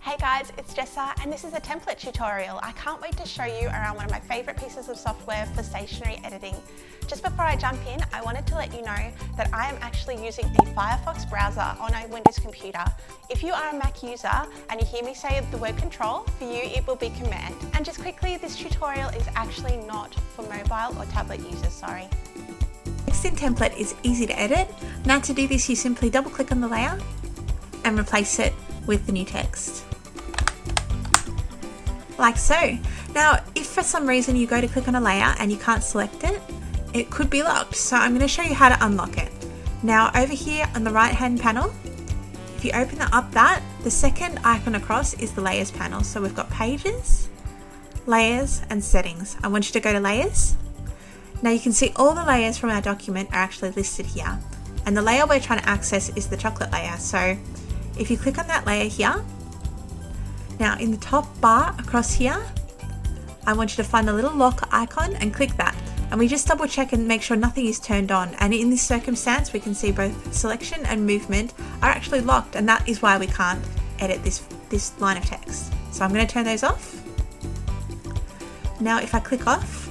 Hey guys, it's Jessa and this is a template tutorial. I can't wait to show you around one of my favourite pieces of software for stationery editing. Just before I jump in, I wanted to let you know that I am actually using a Firefox browser on a Windows computer. If you are a Mac user and you hear me say the word control, for you it will be command. And just quickly, this tutorial is actually not for mobile or tablet users, sorry. Text in template is easy to edit. Now to do this, you simply double click on the layer and replace it with the new text. Like so. Now, if for some reason you go to click on a layer and you can't select it, it could be locked. So I'm going to show you how to unlock it. Now over here on the right hand panel, if you open up that, the second icon across is the layers panel. So we've got pages, layers and settings. I want you to go to layers. Now you can see all the layers from our document are actually listed here. And the layer we're trying to access is the chocolate layer. So if you click on that layer here, now in the top bar across here, I want you to find the little lock icon and click that. And we just double check and make sure nothing is turned on. And in this circumstance, we can see both selection and movement are actually locked, and that is why we can't edit this line of text. So I'm going to turn those off. Now if I click off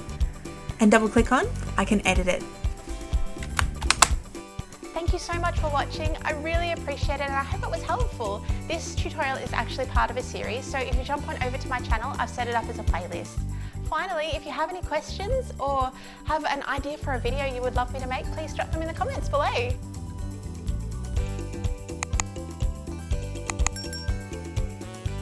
and double click on, I can edit it. Thank you so much for watching. I really appreciate it and I hope it was helpful. This tutorial is actually part of a series, so if you jump on over to my channel, I've set it up as a playlist. Finally, if you have any questions or have an idea for a video you would love me to make, please drop them in the comments below.